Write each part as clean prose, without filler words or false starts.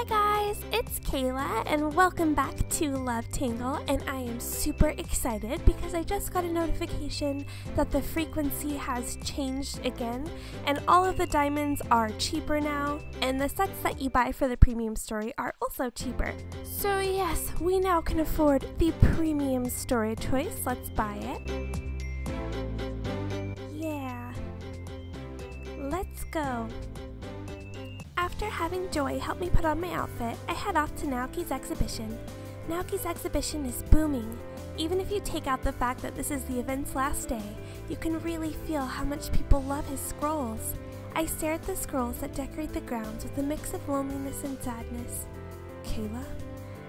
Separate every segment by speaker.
Speaker 1: Hi guys, it's Kayla and welcome back to Love Tangle, and I am super excited because I just got a notification that the frequency has changed again and all of the diamonds are cheaper now, and the sets that you buy for the premium story are also cheaper. So yes, we now can afford the premium story choice. Let's buy it. Yeah. Let's go. After having Joy help me put on my outfit, I head off to Naoki's exhibition. Naoki's exhibition is booming. Even if you take out the fact that this is the event's last day, you can really feel how much people love his scrolls. I stare at the scrolls that decorate the grounds with a mix of loneliness and sadness. Kayla?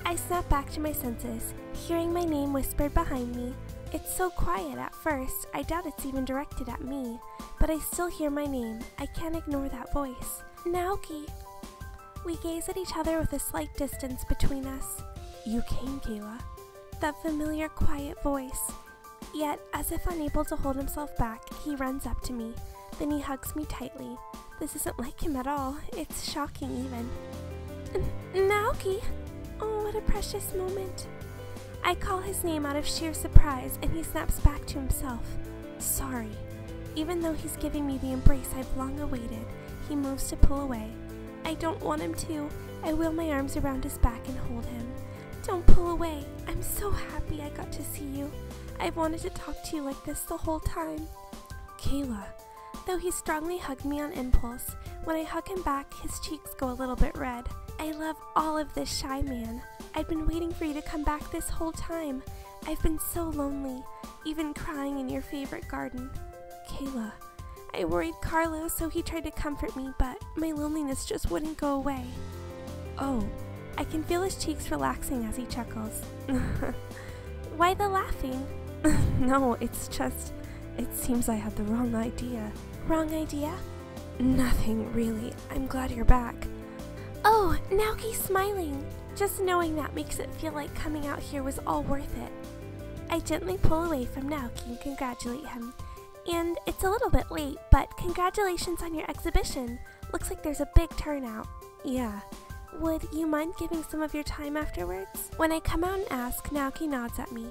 Speaker 1: I snap back to my senses, hearing my name whispered behind me. It's so quiet at first, I doubt it's even directed at me, but I still hear my name. I can't ignore that voice. Naoki! We gaze at each other with a slight distance between us. You came, Kayla. That familiar, quiet voice. Yet, as if unable to hold himself back, he runs up to me. Then he hugs me tightly. This isn't like him at all. It's shocking even. Naoki! Oh, what a precious moment. I call his name out of sheer surprise, and he snaps back to himself. Sorry. Even though he's giving me the embrace I've long awaited, he moves to pull away. I don't want him to. I wheel my arms around his back and hold him. Don't pull away. I'm so happy I got to see you. I've wanted to talk to you like this the whole time. Kayla. Though he strongly hugged me on impulse, when I hug him back, his cheeks go a little bit red. I love all of this shy man. I've been waiting for you to come back this whole time. I've been so lonely, even crying in your favorite garden. Kayla. I worried Carlos, so he tried to comfort me, but my loneliness just wouldn't go away. Oh, I can feel his cheeks relaxing as he chuckles. Why the laughing? No, it's just, it seems I had the wrong idea. Wrong idea? Nothing, really. I'm glad you're back. Oh, Naoki's smiling. Just knowing that makes it feel like coming out here was all worth it. I gently pull away from Naoki and congratulate him. And it's a little bit late, but congratulations on your exhibition. Looks like there's a big turnout. Yeah. Would you mind giving some of your time afterwards? When I come out and ask, Naoki nods at me.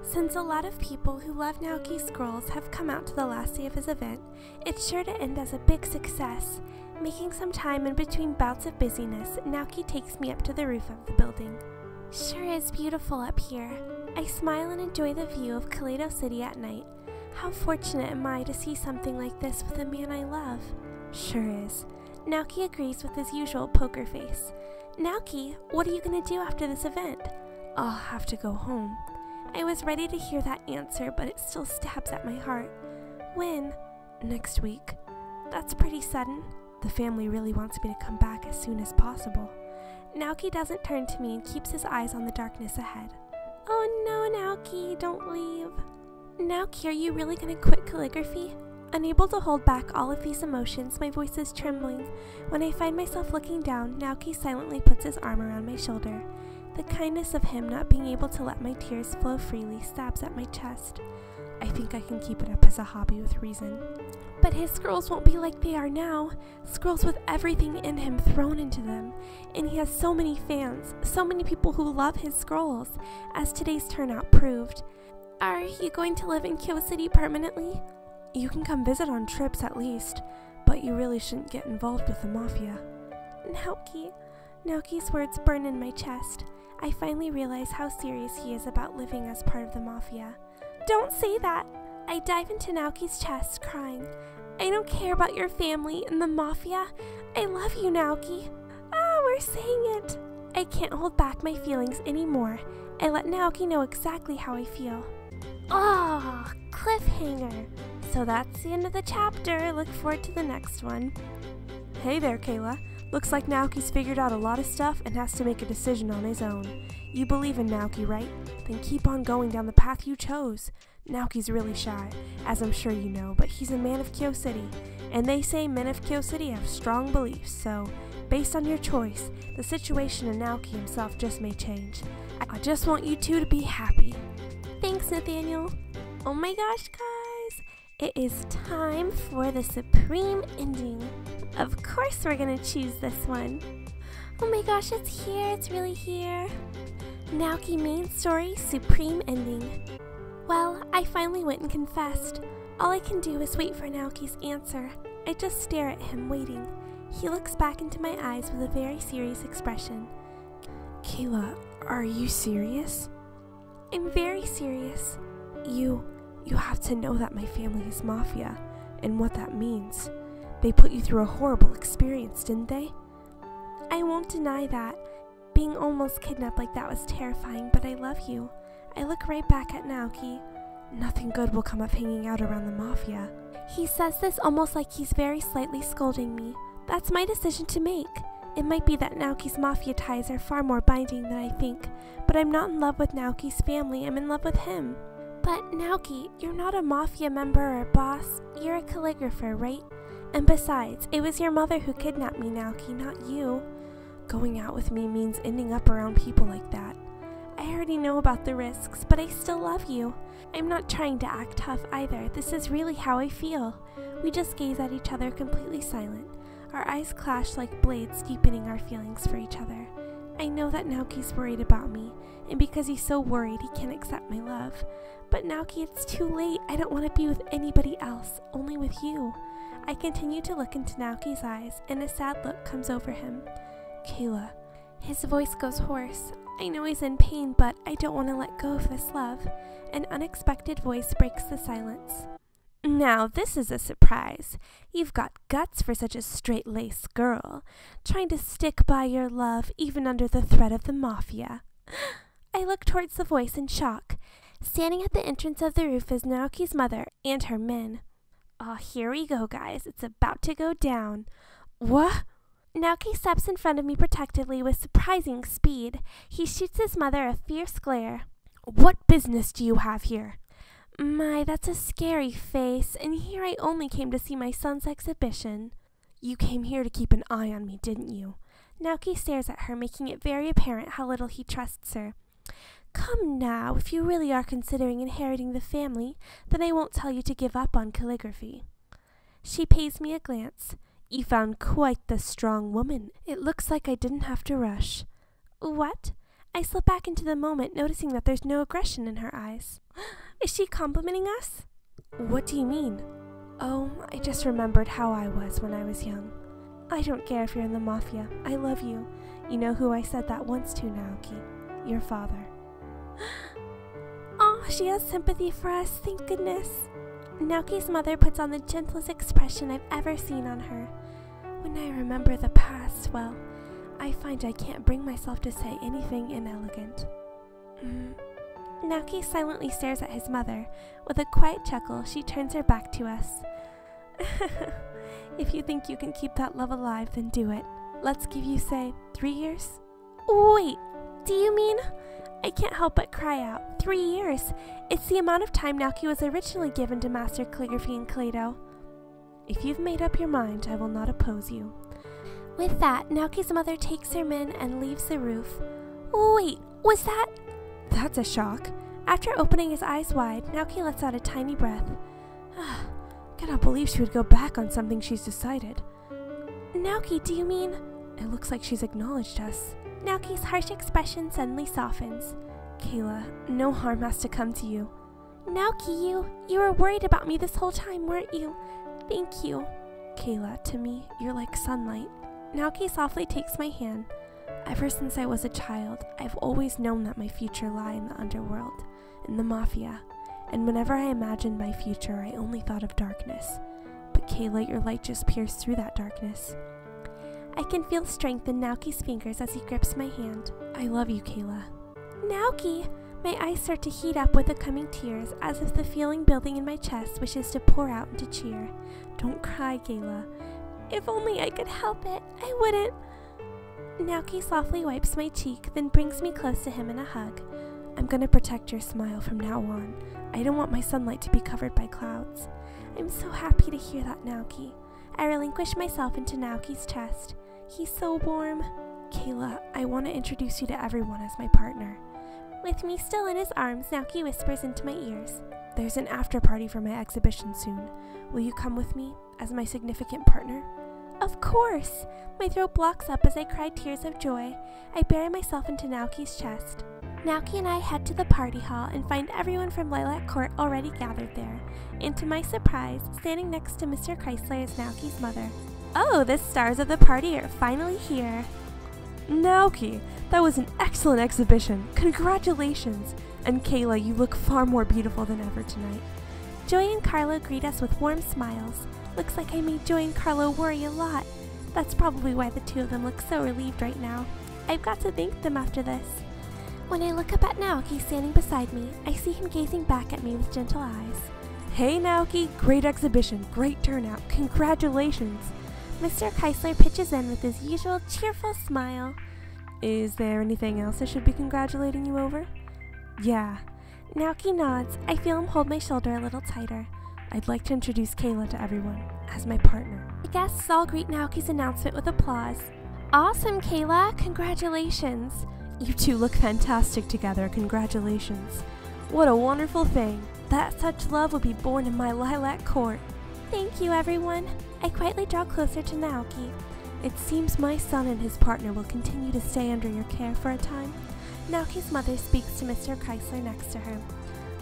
Speaker 1: Since a lot of people who love Naoki's scrolls have come out to the last day of his event, it's sure to end as a big success. Making some time in between bouts of busyness, Naoki takes me up to the roof of the building. Sure is beautiful up here. I smile and enjoy the view of Kaleido City at night. How fortunate am I to see something like this with a man I love? Sure is. Naoki agrees with his usual poker face. Naoki, what are you going to do after this event? I'll have to go home. I was ready to hear that answer, but it still stabs at my heart. When? Next week. That's pretty sudden. The family really wants me to come back as soon as possible. Naoki doesn't turn to me and keeps his eyes on the darkness ahead. Oh no, Naoki, don't leave. Naoki, are you really going to quit calligraphy? Unable to hold back all of these emotions, my voice is trembling. When I find myself looking down, Naoki silently puts his arm around my shoulder. The kindness of him not being able to let my tears flow freely stabs at my chest. I think I can keep it up as a hobby with reason. But his scrolls won't be like they are now. Scrolls with everything in him thrown into them. And he has so many fans, so many people who love his scrolls, as today's turnout proved. Are you going to live in Kyo City permanently? You can come visit on trips at least, but you really shouldn't get involved with the Mafia. Naoki's words burn in my chest. I finally realize how serious he is about living as part of the Mafia. Don't say that! I dive into Naoki's chest, crying. I don't care about your family and the Mafia. I love you, Naoki. We're saying it. I can't hold back my feelings anymore. I let Naoki know exactly how I feel. Oh, cliffhanger. So that's the end of the chapter. Look forward to the next one. Hey there, Kayla. Looks like Naoki's figured out a lot of stuff and has to make a decision on his own. You believe in Naoki, right? Then keep on going down the path you chose. Naoki's really shy, as I'm sure you know, but he's a man of Kyo City. And they say men of Kyo City have strong beliefs, so based on your choice, the situation in Naoki himself just may change. I just want you two to be happy. Thanks, Nathaniel. Oh my gosh, guys. It is time for the supreme ending. Of course we're gonna choose this one. Oh my gosh, it's here, it's really here. Naoki main story, supreme ending. Well, I finally went and confessed. All I can do is wait for Naoki's answer. I just stare at him, waiting. He looks back into my eyes with a very serious expression.
Speaker 2: Kayla, are you serious?
Speaker 1: I'm very serious.
Speaker 2: You have to know that my family is Mafia, and what that means. They put you through a horrible experience, didn't they?
Speaker 1: I won't deny that. Being almost kidnapped like that was terrifying, but I love you. I look right back at Naoki.
Speaker 2: Nothing good will come of hanging out around the Mafia.
Speaker 1: He says this almost like he's very slightly scolding me. That's my decision to make. It might be that Naoki's Mafia ties are far more binding than I think, but I'm not in love with Naoki's family, I'm in love with him. But Naoki, you're not a Mafia member or boss, you're a calligrapher, right? And besides, it was your mother who kidnapped me, Naoki, not you.
Speaker 2: Going out with me means ending up around people like that.
Speaker 1: I already know about the risks, but I still love you. I'm not trying to act tough either, this is really how I feel. We just gaze at each other completely silent. Our eyes clash like blades, deepening our feelings for each other. I know that Naoki's worried about me, and because he's so worried, he can't accept my love. But Naoki, it's too late. I don't want to be with anybody else, only with you. I continue to look into Naoki's eyes, and a sad look comes over him.
Speaker 2: Kayla.
Speaker 1: His voice goes hoarse. I know he's in pain, but I don't want to let go of this love. An unexpected voice breaks the silence. Now this is a surprise. You've got guts for such a straight-laced girl, trying to stick by your love even under the threat of the Mafia. I look towards the voice in shock. Standing at the entrance of the roof is Naoki's mother and her men. Oh, here we go, guys. It's about to go down.
Speaker 2: What?
Speaker 1: Naoki steps in front of me protectively with surprising speed. He shoots his mother a fierce glare.
Speaker 2: What business do you have here?
Speaker 1: My, that's a scary face, and here I only came to see my son's exhibition.
Speaker 2: You came here to keep an eye on me, didn't you?
Speaker 1: Naoki stares at her, making it very apparent how little he trusts her. Come now, if you really are considering inheriting the family, then I won't tell you to give up on calligraphy. She pays me a glance.
Speaker 2: You found quite the strong woman. It looks like I didn't have to rush.
Speaker 1: What? I slip back into the moment, noticing that there's no aggression in her eyes. Is she complimenting us?
Speaker 2: What do you mean? Oh, I just remembered how I was when I was young.
Speaker 1: I don't care if you're in the Mafia. I love you.
Speaker 2: You know who I said that once to, Naoki? Your father.
Speaker 1: Oh, she has sympathy for us, thank goodness. Naoki's mother puts on the gentlest expression I've ever seen on her. When I remember the past, well, I find I can't bring myself to say anything inelegant. Naoki silently stares at his mother. With a quiet chuckle, she turns her back to us.
Speaker 2: If you think you can keep that love alive, then do it. Let's give you, say, 3 years?
Speaker 1: Wait, do you mean? I can't help but cry out. 3 years. It's the amount of time Naoki was originally given to master calligraphy in Kaleido.
Speaker 2: If you've made up your mind, I will not oppose you.
Speaker 1: With that, Naoki's mother takes her men and leaves the roof. Wait, was that?
Speaker 2: That's a shock.
Speaker 1: After opening his eyes wide, Naoki lets out a tiny breath.
Speaker 2: Cannot believe she would go back on something she's decided.
Speaker 1: Naoki, do you mean?
Speaker 2: It looks like she's acknowledged us.
Speaker 1: Naoki's harsh expression suddenly softens.
Speaker 2: Kayla, no harm has to come to you.
Speaker 1: Naoki, you were worried about me this whole time, weren't you? Thank you.
Speaker 2: Kayla, to me, you're like sunlight.
Speaker 1: Naoki softly takes my hand.
Speaker 2: Ever since I was a child, I've always known that my future lay in the underworld, in the Mafia, and whenever I imagined my future, I only thought of darkness. But Kayla, your light just pierced through that darkness.
Speaker 1: I can feel strength in Naoki's fingers as he grips my hand.
Speaker 2: I love you, Kayla.
Speaker 1: Naoki! My eyes start to heat up with the coming tears, as if the feeling building in my chest wishes to pour out into cheer.
Speaker 2: Don't cry, Kayla.
Speaker 1: If only I could help it, I wouldn't. Naoki softly wipes my cheek, then brings me close to him in a hug.
Speaker 2: I'm gonna protect your smile from now on. I don't want my sunlight to be covered by clouds.
Speaker 1: I'm so happy to hear that, Naoki. I relinquish myself into Naoki's chest. He's so warm.
Speaker 2: Kayla, I want to introduce you to everyone as my partner.
Speaker 1: With me still in his arms, Naoki whispers into my ears.
Speaker 2: There's an after party for my exhibition soon. Will you come with me as my significant partner?
Speaker 1: Of course! My throat blocks up as I cry tears of joy. I bury myself into Naoki's chest. Naoki and I head to the party hall and find everyone from Lilac Court already gathered there. And to my surprise, standing next to Mr. Chrysler is Naoki's mother. Oh, the stars of the party are finally here.
Speaker 2: Naoki, that was an excellent exhibition. Congratulations. And Kayla, you look far more beautiful than ever tonight.
Speaker 1: Joy and Carlo greet us with warm smiles. Looks like I made Joy and Carlo worry a lot. That's probably why the two of them look so relieved right now. I've got to thank them after this. When I look up at Naoki standing beside me, I see him gazing back at me with gentle eyes.
Speaker 2: Hey Naoki, great exhibition, great turnout, congratulations.
Speaker 1: Mr. Chrysler pitches in with his usual cheerful smile.
Speaker 2: Is there anything else I should be congratulating you over?
Speaker 1: Yeah. Naoki nods. I feel him hold my shoulder a little tighter.
Speaker 2: I'd like to introduce Kayla to everyone as my partner.
Speaker 1: The guests all greet Naoki's announcement with applause. Awesome, Kayla! Congratulations!
Speaker 2: You two look fantastic together. Congratulations. What a wonderful thing. That such love would be born in my Lilac Court.
Speaker 1: Thank you, everyone. I quietly draw closer to Naoki.
Speaker 2: It seems my son and his partner will continue to stay under your care for a time.
Speaker 1: Naoki's mother speaks to Mr. Chrysler next to her.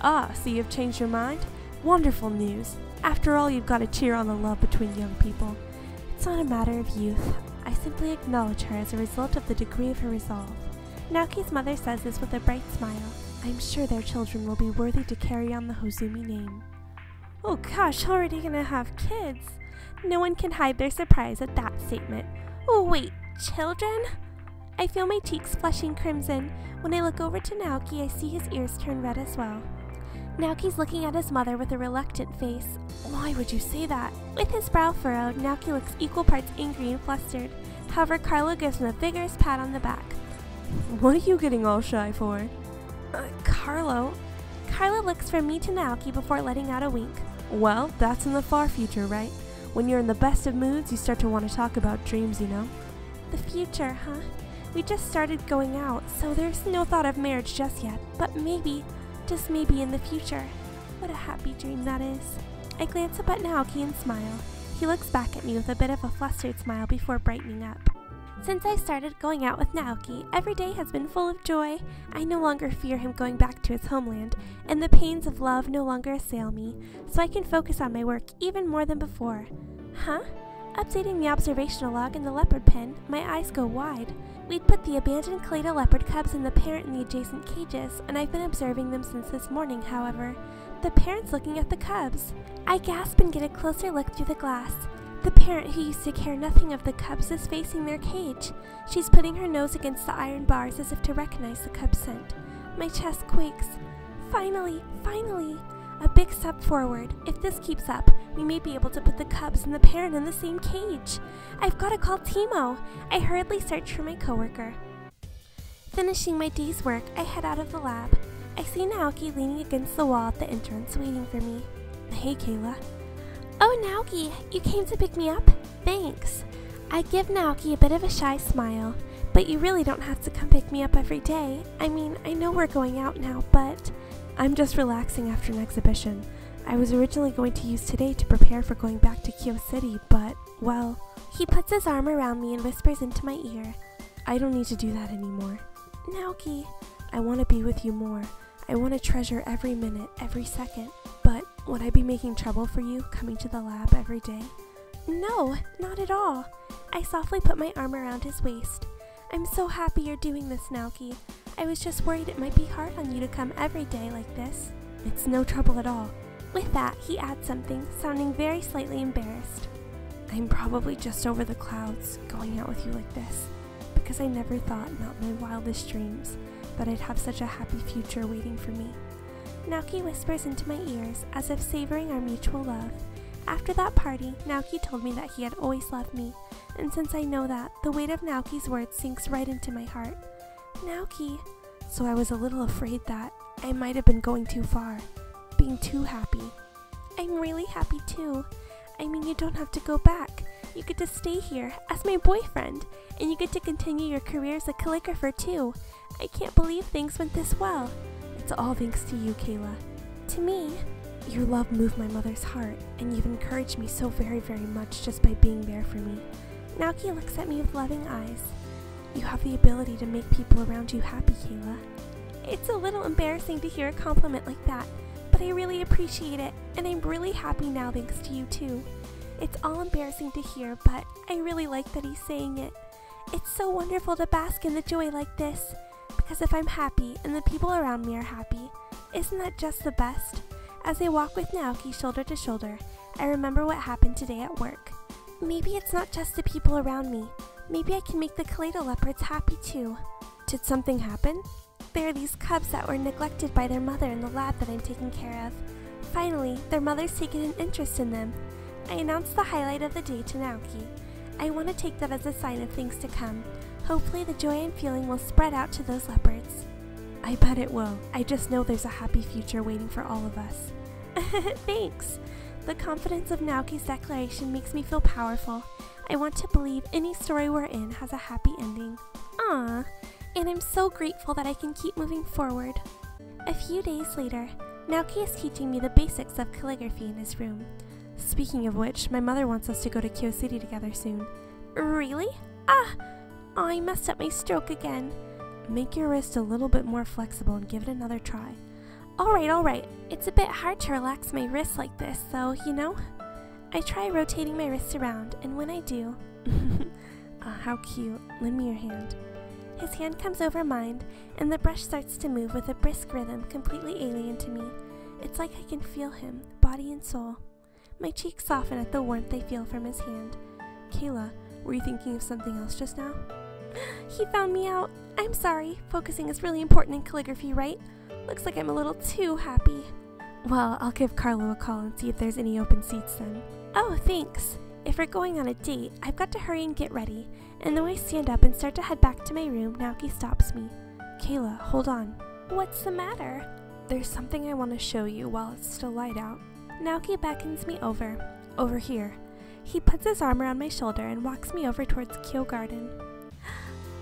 Speaker 2: Ah, so you've changed your mind? Wonderful news. After all, you've got to cheer on the love between young people.
Speaker 1: It's not a matter of youth. I simply acknowledge her as a result of the degree of her resolve. Naoki's mother says this with a bright smile.
Speaker 2: I'm sure their children will be worthy to carry on the Hozumi name.
Speaker 1: Oh gosh, already gonna have kids. No one can hide their surprise at that statement. Oh wait, children? I feel my cheeks flushing crimson. When I look over to Naoki, I see his ears turn red as well. Naoki's looking at his mother with a reluctant face.
Speaker 2: Why would you say that?
Speaker 1: With his brow furrowed, Naoki looks equal parts angry and flustered. However, Carlo gives him a vigorous pat on the back.
Speaker 2: What are you getting all shy for?
Speaker 1: Carlo looks from me to Naoki before letting out a wink.
Speaker 2: Well, that's in the far future, right? When you're in the best of moods, you start to want to talk about dreams, you know?
Speaker 1: The future, huh? We just started going out, so there's no thought of marriage just yet. But maybe, just maybe in the future. What a happy dream that is. I glance up at Naoki and smile. He looks back at me with a bit of a flustered smile before brightening up. Since I started going out with Naoki, every day has been full of joy. I no longer fear him going back to his homeland, and the pains of love no longer assail me, so I can focus on my work even more than before. Huh? Updating the observational log in the leopard pen, my eyes go wide. We'd put the abandoned Clado leopard cubs and the parent in the adjacent cages, and I've been observing them since this morning, however. The parent's looking at the cubs. I gasp and get a closer look through the glass. The parent who used to care nothing of the cubs is facing their cage. She's putting her nose against the iron bars as if to recognize the cub's scent. My chest quakes. Finally! A big step forward. If this keeps up, we may be able to put the cubs and the parent in the same cage. I've got to call Timo. I hurriedly search for my coworker. Finishing my day's work, I head out of the lab. I see Naoki leaning against the wall at the entrance, waiting for me.
Speaker 2: Hey, Kayla.
Speaker 1: Oh, Naoki, you came to pick me up? Thanks. I give Naoki a bit of a shy smile. But you really don't have to come pick me up every day. I mean, I know we're going out now, but...
Speaker 2: I'm just relaxing after an exhibition. I was originally going to use today to prepare for going back to Kyo City, but, well...
Speaker 1: He puts his arm around me and whispers into my ear.
Speaker 2: I don't need to do that anymore.
Speaker 1: Naoki,
Speaker 2: I want to be with you more. I want to treasure every minute, every second. But would I be making trouble for you, coming to the lab every day?
Speaker 1: No, not at all. I softly put my arm around his waist. I'm so happy you're doing this, Naoki. I was just worried it might be hard on you to come every day like this.
Speaker 2: It's no trouble at all.
Speaker 1: With that, he adds something, sounding very slightly embarrassed.
Speaker 2: I'm probably just over the clouds, going out with you like this, because I never thought, not in my wildest dreams, that I'd have such a happy future waiting for me.
Speaker 1: Naoki whispers into my ears, as if savoring our mutual love. After that party, Naoki told me that he had always loved me, and since I know that, the weight of Naoki's words sinks right into my heart. Naoki.
Speaker 2: So I was a little afraid that I might have been going too far, being too happy.
Speaker 1: I'm really happy too. I mean, you don't have to go back. You get to stay here as my boyfriend, and you get to continue your career as a calligrapher too. I can't believe things went this well.
Speaker 2: It's all thanks to you, Kayla.
Speaker 1: To me?
Speaker 2: Your love moved my mother's heart, and you've encouraged me so very, very much just by being there for me.
Speaker 1: Naoki looks at me with loving eyes.
Speaker 2: You have the ability to make people around you happy, Kayla.
Speaker 1: It's a little embarrassing to hear a compliment like that, but I really appreciate it, and I'm really happy now thanks to you too. It's all embarrassing to hear, but I really like that he's saying it. It's so wonderful to bask in the joy like this, because if I'm happy and the people around me are happy, isn't that just the best? As I walk with Naoki shoulder to shoulder, I remember what happened today at work. Maybe it's not just the people around me. Maybe I can make the Kaleido leopards happy too.
Speaker 2: Did something happen?
Speaker 1: There are these cubs that were neglected by their mother in the lab that I'm taking care of. Finally, their mother's taken an interest in them. I announced the highlight of the day to Naoki. I want to take that as a sign of things to come. Hopefully the joy I'm feeling will spread out to those leopards.
Speaker 2: I bet it will. I just know there's a happy future waiting for all of us.
Speaker 1: Thanks. The confidence of Naoki's declaration makes me feel powerful. I want to believe any story we're in has a happy ending. Aww. And I'm so grateful that I can keep moving forward. A few days later, Naoki is teaching me the basics of calligraphy in his room.
Speaker 2: Speaking of which, my mother wants us to go to Kyo City together soon.
Speaker 1: Really? I messed up my stroke again.
Speaker 2: Make your wrist a little bit more flexible and give it another try.
Speaker 1: Alright. It's a bit hard to relax my wrist like this, so, you know. I try rotating my wrist around, and when I do...
Speaker 2: How cute. Lend me your hand.
Speaker 1: His hand comes over mine, and the brush starts to move with a brisk rhythm completely alien to me. It's like I can feel him, body and soul. My cheeks soften at the warmth I feel from his hand.
Speaker 2: Kayla, were you thinking of something else just now?
Speaker 1: He found me out. I'm sorry. Focusing is really important in calligraphy, right? Looks like I'm a little too happy.
Speaker 2: Well, I'll give Carlo a call and see if there's any open seats then.
Speaker 1: Oh, thanks. If we're going on a date, I've got to hurry and get ready. And though I stand up and start to head back to my room, Naoki stops me.
Speaker 2: Kayla, hold on.
Speaker 1: What's the matter?
Speaker 2: There's something I want to show you while it's still light out.
Speaker 1: Naoki beckons me over.
Speaker 2: Over here.
Speaker 1: He puts his arm around my shoulder and walks me over towards Kyo Garden.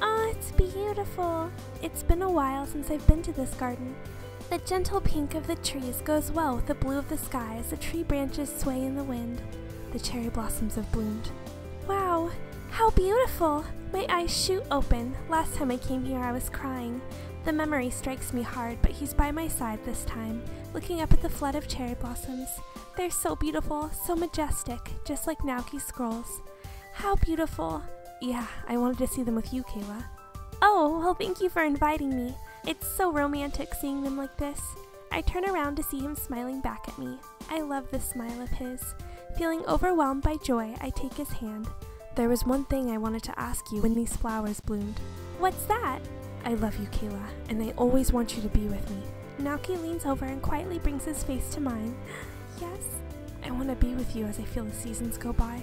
Speaker 1: Oh, it's beautiful. It's been a while since I've been to this garden. The gentle pink of the trees goes well with the blue of the sky as the tree branches sway in the wind.
Speaker 2: The cherry blossoms have bloomed.
Speaker 1: Wow, how beautiful! My eyes shoot open. Last time I came here I was crying. The memory strikes me hard, but he's by my side this time, looking up at the flood of cherry blossoms. They're so beautiful, so majestic, just like Naoki's scrolls. How beautiful!
Speaker 2: Yeah, I wanted to see them with you, Kayla.
Speaker 1: Oh, well, thank you for inviting me. It's so romantic seeing them like this. I turn around to see him smiling back at me. I love this smile of his. Feeling overwhelmed by joy, I take his hand.
Speaker 2: There was one thing I wanted to ask you when these flowers bloomed.
Speaker 1: What's that?
Speaker 2: I love you, Kayla, and I always want you to be with me.
Speaker 1: Naoki leans over and quietly brings his face to mine. Yes?
Speaker 2: I want to be with you as I feel the seasons go by.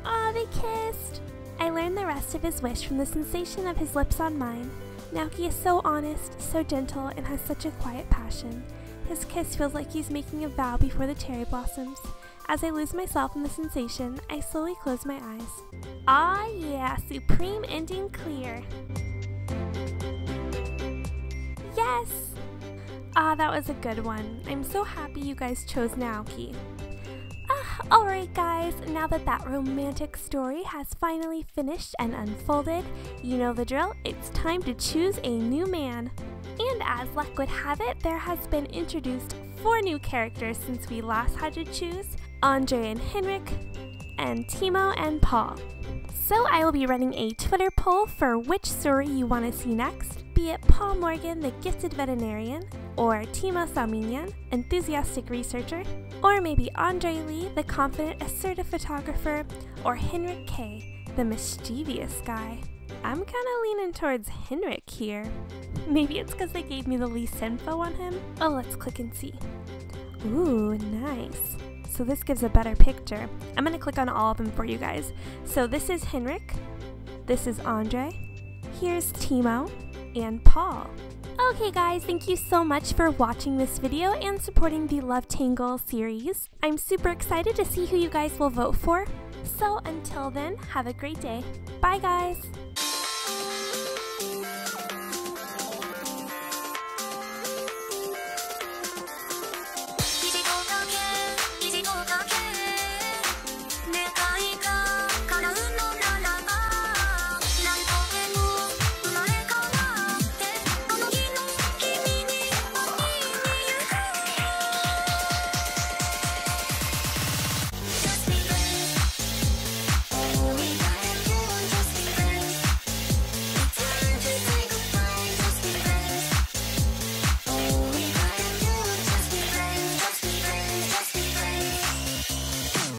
Speaker 1: Aw, they kissed! I learned the rest of his wish from the sensation of his lips on mine. Naoki is so honest, so gentle, and has such a quiet passion. His kiss feels like he's making a vow before the cherry blossoms. As I lose myself in the sensation, I slowly close my eyes. Ah yeah, supreme ending clear. Yes! Ah, that was a good one. I'm so happy you guys chose Naoki. Alright guys, now that romantic story has finally finished and unfolded, you know the drill, it's time to choose a new man. And as luck would have it, there has been introduced 4 new characters since we last had to choose, Andre and Henrik, and Timo and Paul. So I will be running a Twitter poll for which story you want to see next, be it Paul Morgan, the gifted veterinarian, or Timo Salminian, enthusiastic researcher, or maybe Andre Lee, the confident, assertive photographer, or Henrik K, the mischievous guy. I'm kinda leaning towards Henrik here. Maybe it's because they gave me the least info on him. Oh, let's click and see. Ooh, nice. So this gives a better picture. I'm gonna click on all of them for you guys. So this is Henrik, this is Andre, here's Timo, and Paul. Okay guys, thank you so much for watching this video and supporting the Love Tangle series. I'm super excited to see who you guys will vote for. So until then, have a great day. Bye guys!